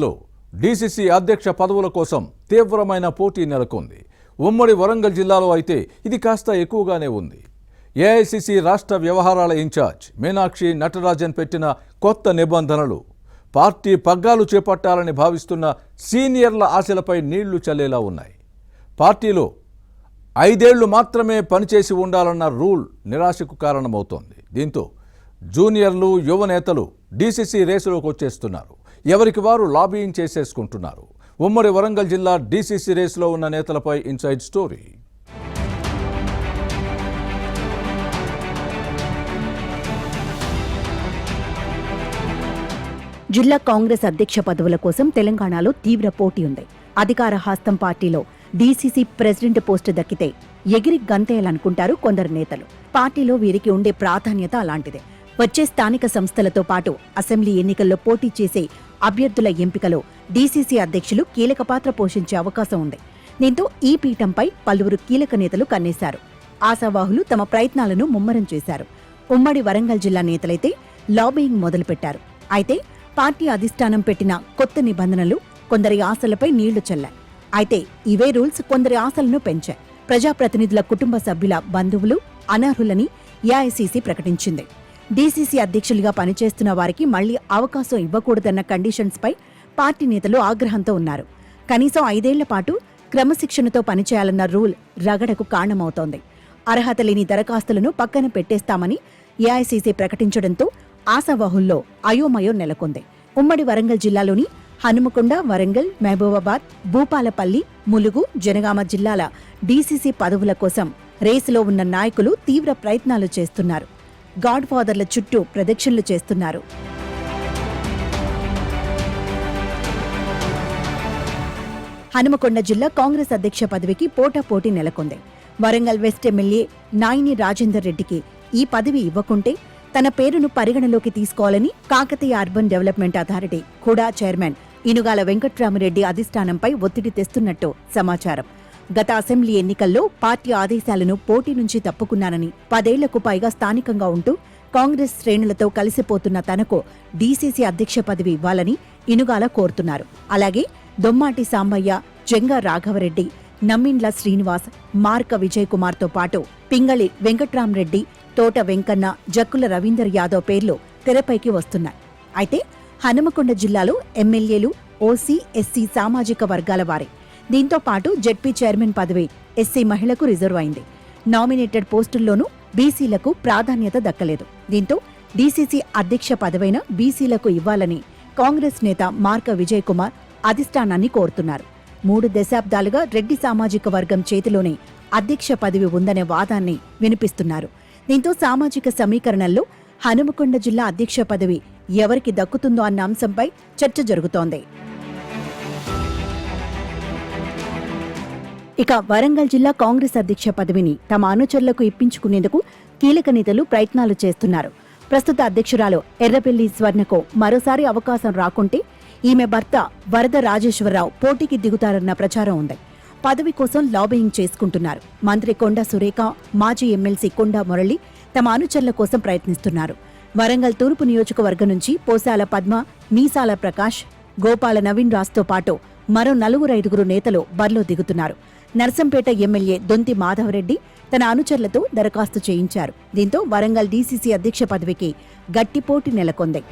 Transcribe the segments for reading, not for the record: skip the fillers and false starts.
లో డీసీసీ అధ్యక్ష పదవుల కోసం తీవ్రమైన పోటీ నెలకొంది. ఉమ్మడి వరంగల్ జిల్లాలో అయితే ఇది కాస్త ఎక్కువగానే ఉంది. ఏఐసీసీ రాష్ట్ర వ్యవహారాల ఇన్ఛార్జ్ మీనాక్షి నటరాజన్ పెట్టిన కొత్త నిబంధనలు పార్టీ పగ్గాలు చేపట్టాలని భావిస్తున్న సీనియర్ల ఆశలపై నీళ్లు చల్లేలా ఉన్నాయి. పార్టీలో 5 ఏళ్లు మాత్రమే పనిచేసి ఉండాలన్న రూల్ నిరాశకు కారణమవుతోంది. దీంతో జూనియర్లు, యువ నేతలు డీసీసీ రేసులోకి వచ్చేస్తున్నారు. ఎవరికి వారు లాబియింగ్ చేసేసుకుంటున్నారు. ఉమ్మడి వరంగల్ జిల్లా డీసీసీ రేసులో ఉన్న నేతలపై ఇన్సైడ్ స్టోరీ. జిల్లా కాంగ్రెస్ అధ్యక్ష పదవుల కోసం తెలంగాణలో తీవ్ర పోటీ ఉంది. అధికార హస్తం పార్టీలో డీసీసీ ప్రెసిడెంట్ పోస్టు దక్కితే ఎగిరి గంతేయాలనుకుంటారు కొందరు నేతలు. పార్టీలో వీరికి ఉండే ప్రాధాన్యత అలాంటిదే. వచ్చే స్థానిక సంస్థలతో పాటు అసెంబ్లీ ఎన్నికల్లో పోటీ చేసే అభ్యర్థుల ఎంపికలో డీసీసీ అధ్యక్షులు కీలక పాత్ర పోషించే అవకాశం ఉంది. దీంతో ఈ పీఠంపై పలువురు కీలక నేతలు కన్నేశారు. ఆశావాహులు తమ ప్రయత్నాలను ముమ్మరం చేశారు. ఉమ్మడి వరంగల్ జిల్లా నేతలైతే లాబియింగ్ మొదలుపెట్టారు. అయితే పార్టీ అధిష్టానం పెట్టిన కొత్త నిబంధనలు కొందరి ఆశలపై నీళ్లు చల్లాయి. అయితే ఇవే రూల్స్ కొందరి ఆశలను పెంచాయి. ప్రజాప్రతినిధుల కుటుంబ సభ్యుల బంధువులు అనర్హులని ఏఐసీసీ ప్రకటించింది. డీసీసీ అధ్యక్షులుగా పనిచేస్తున్న వారికి మళ్లీ అవకాశం ఇవ్వకూడదన్న కండిషన్స్ పై పార్టీ నేతలు ఆగ్రహంతో ఉన్నారు. కనీసం 5 ఏళ్ల పాటు క్రమశిక్షణతో పనిచేయాలన్న రూల్ రగడకు కారణమవుతోంది. అర్హత లేని దరఖాస్తులను పక్కన పెట్టేస్తామని ఏఐసీసీ ప్రకటించడంతో ఆశావాహుల్లో అయోమయం నెలకొంది. ఉమ్మడి వరంగల్ జిల్లాలోని హనుమకొండ, వరంగల్, మహబూబాబాద్, భూపాలపల్లి, ములుగు, జనగామ జిల్లాల డీసీసీ పదవుల కోసం రేసులో ఉన్న నాయకులు తీవ్ర ప్రయత్నాలు చేస్తున్నారు. గాడ్ ఫాదర్ల చుట్టూ ప్రదక్షిణలు చేస్తున్నారు. హనుమకొండ జిల్లా కాంగ్రెస్ అధ్యక్ష పదవికి పోటాపోటీ నెలకొంది. వరంగల్ వెస్ట్ ఎమ్మెల్యే నాయిని రాజేందర్ రెడ్డికి ఈ పదవి ఇవ్వకుంటే తన పేరును పరిగణలోకి తీసుకోవాలని కాకతీయ అర్బన్ డెవలప్మెంట్ అథారిటీ కూడా చైర్మన్ ఇనుగాల వెంకట్రామరెడ్డి అధిష్టానంపై ఒత్తిడి తెస్తున్నట్టు సమాచారం. గత అసెంబ్లీ ఎన్నికల్లో పార్టీ ఆదేశాలను పోటీ నుంచి తప్పుకున్నానని 10 ఏళ్లకు పైగా స్థానికంగా ఉంటూ కాంగ్రెస్ శ్రేణులతో కలిసిపోతున్న తనకు డీసీసీ అధ్యక్ష పదవి ఇవ్వాలని ఇనుగాల కోరుతున్నారు. అలాగే దొమ్మాటి సాంబయ్య, జంగా రాఘవరెడ్డి, నమ్మిండ్ల శ్రీనివాస్, మార్క విజయ్ కుమార్తో పాటు పింగళి వెంకట్రామరెడ్డి, తోట వెంకన్న, జక్కుల రవీందర్ యాదవ్ పేర్లు తెరపైకి వస్తున్నాయి. అయితే హనుమకొండ జిల్లాలో ఎమ్మెల్యేలు ఓసీ, ఎస్సీ సామాజిక వర్గాల వారే. దీంతో పాటు జెడ్పీ చైర్మన్ పదవి ఎస్సీ మహిళకు రిజర్వ్ అయింది. నామినేటెడ్ పోస్టుల్లోనూ బీసీలకు ప్రాధాన్యత దక్కలేదు. దీంతో డీసీసీ అధ్యక్ష పదవైన బీసీలకు ఇవ్వాలని కాంగ్రెస్ నేత మార్క విజయ్ కుమార్ అధిష్టానాన్ని కోరుతున్నారు. 3 దశాబ్దాలుగా రెడ్డి సామాజిక వర్గం చేతిలోనే అధ్యక్ష పదవి ఉందనే వాదాన్ని వినిపిస్తున్నారు. దీంతో సామాజిక సమీకరణల్లో హనుమకొండ జిల్లా అధ్యక్ష పదవి ఎవరికి దక్కుతుందో అన్న అంశంపై చర్చ జరుగుతోంది. ఇక వరంగల్ జిల్లా కాంగ్రెస్ అధ్యక్ష పదవిని తమ అనుచరులకు ఇప్పించుకునేందుకు కీలక నేతలు ప్రయత్నాలు చేస్తున్నారు. ప్రస్తుత అధ్యక్షురాలు ఎర్రపెల్లి స్వర్ణకు మరోసారి అవకాశం రాకుంటే ఈమె భర్త వరద రాజేశ్వరరావు పోటీకి దిగుతారన్న ప్రచారం ఉంది. పదవి కోసం లాబియింగ్ చేసుకుంటున్నారు. మంత్రి కొండా సురేఖ, మాజీ ఎమ్మెల్సీ కొండా మురళి తమ అనుచరుల కోసం ప్రయత్నిస్తున్నారు. వరంగల్ తూర్పు నియోజకవర్గం నుంచి పోసాల పద్మ, మీసాల ప్రకాష్, గోపాల నవీన్ రాజ్తో పాటు మరో 4-5 నేతలు బరిలో దిగుతున్నారు. నర్సంపేట ఎమ్మెల్యే దొంతి మాధవరెడ్డి తన అనుచరులతో దరఖాస్తు చేయించారు. దీంతో వరంగల్ డీసీసీ అధ్యక్ష పదవికి గట్టి పోటీ నెలకొంది.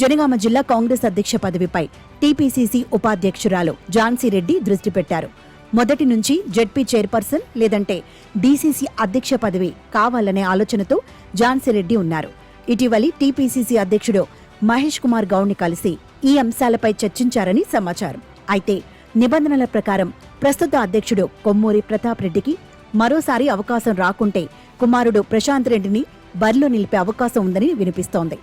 జనగామ జిల్లా కాంగ్రెస్ అధ్యక్ష పదవిపై టీపీసీసీ ఉపాధ్యక్షురాలు ఝాన్సీరెడ్డి దృష్టి పెట్టారు. మొదటి నుంచి జెడ్పీ చైర్పర్సన్ లేదంటే డీసీసీ అధ్యక్ష పదవి కావాలనే ఆలోచనతో ఝాన్సీరెడ్డి ఉన్నారు. ఇటీవలి టీపీసీసీ అధ్యక్షుడు మహేష్ కుమార్ గౌడ్ని కలిసి ఈ అంశాలపై చర్చించారని సమాచారం. అయితే నిబంధనల ప్రకారం ప్రస్తుత అధ్యక్షుడు కొమ్మూరి ప్రతాప్ రెడ్డికి మరోసారి అవకాశం రాకుంటే కుమారుడు ప్రశాంత్ రెడ్డిని బరిలో నిలిపే అవకాశం ఉందని వినిపిస్తోంది.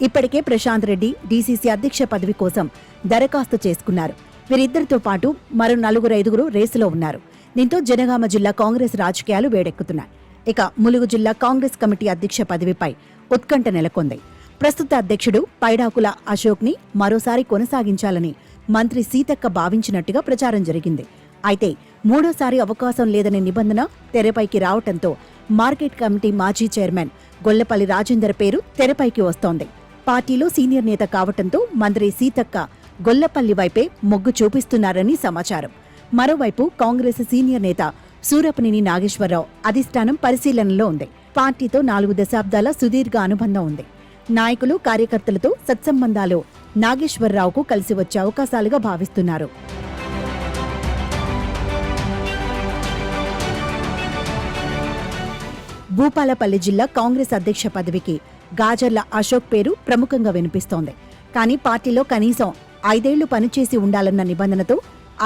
ఇప్పటికే ప్రశాంత్ రెడ్డి డీసీసీ అధ్యక్ష పదవి కోసం దరఖాస్తు చేసుకున్నారు. వీరిద్దరితో పాటు మరో 4-5 రేసులో ఉన్నారు. దీంతో జనగామ జిల్లా కాంగ్రెస్ రాజకీయాలు వేడెక్కుతున్నాయి. ఇక ములుగు జిల్లా కాంగ్రెస్ కమిటీ అధ్యక్ష పదవిపై ఉత్కంఠ నెలకొంది. ప్రస్తుత అధ్యక్షుడు పైడాకుల అశోక్ ని మరోసారి కొనసాగించాలని మంత్రి సీతక్క భావించినట్టుగా ప్రచారం జరిగింది. అయితే మూడోసారి అవకాశం లేదనే నిబంధన తెరపైకి రావటంతో మార్కెట్ కమిటీ మాజీ చైర్మన్ గొల్లపల్లి రాజేందర్ పేరు తెరపైకి వస్తోంది. పార్టీలో సీనియర్ నేత కావటంతో మంత్రి సీతక్క గొల్లపల్లి వైపే మొగ్గు చూపిస్తున్నారని సమాచారం. మరోవైపు కాంగ్రెస్ సీనియర్ నేత సూరపనేని నాగేశ్వరరావు అధిష్టానం పరిశీలనలో ఉంది. పార్టీతో 4 దశాబ్దాల సుదీర్ఘ అనుబంధం ఉంది. నాయకులు, కార్యకర్తలతో సత్సంబంధాలు నాగేశ్వరరావుకు కలిసి వచ్చే అవకాశాలుగా భావిస్తున్నారు. భూపాలపల్లి జిల్లా కాంగ్రెస్ అధ్యక్ష పదవికి గాజర్ల అశోక్ పేరు ప్రముఖంగా వినిపిస్తోంది. కానీ పార్టీలో కనీసం 5 ఏళ్లు పనిచేసి ఉండాలన్న నిబంధనతో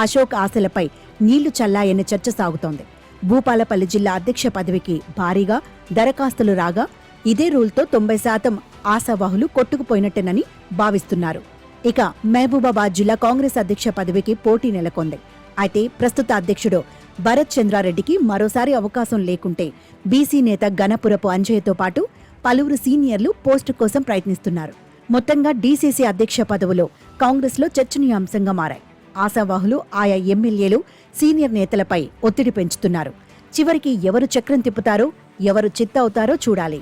అశోక్ ఆశలపై నీళ్లు చల్లాయన్న చర్చ సాగుతోంది. భూపాలపల్లి జిల్లా అధ్యక్ష పదవికి భారీగా దరఖాస్తులు రాగా ఇదే రూల్తో 90% ఆశావాహులు కొట్టుకుపోయినట్టేనని భావిస్తున్నారు. ఇక మహబూబాబాద్ జిల్లా కాంగ్రెస్ అధ్యక్ష పదవికి పోటీ నెలకొంది. అయితే ప్రస్తుత అధ్యక్షుడు భరత్ చంద్రారెడ్డికి మరోసారి అవకాశం లేకుంటే బీసీ నేత గణపురపు అంజయ్యతో పాటు పలువురు సీనియర్లు పోస్టు కోసం ప్రయత్నిస్తున్నారు. మొత్తంగా డీసీసీ అధ్యక్ష పదవులు కాంగ్రెస్లో చర్చనీయాంశంగా మారాయి. ఆశావాహులు ఆయా ఎమ్మెల్యేలు, సీనియర్ నేతలపై ఒత్తిడి పెంచుతున్నారు. చివరికి ఎవరు చక్రం తిప్పుతారో, ఎవరు చిత్తవుతారో చూడాలి.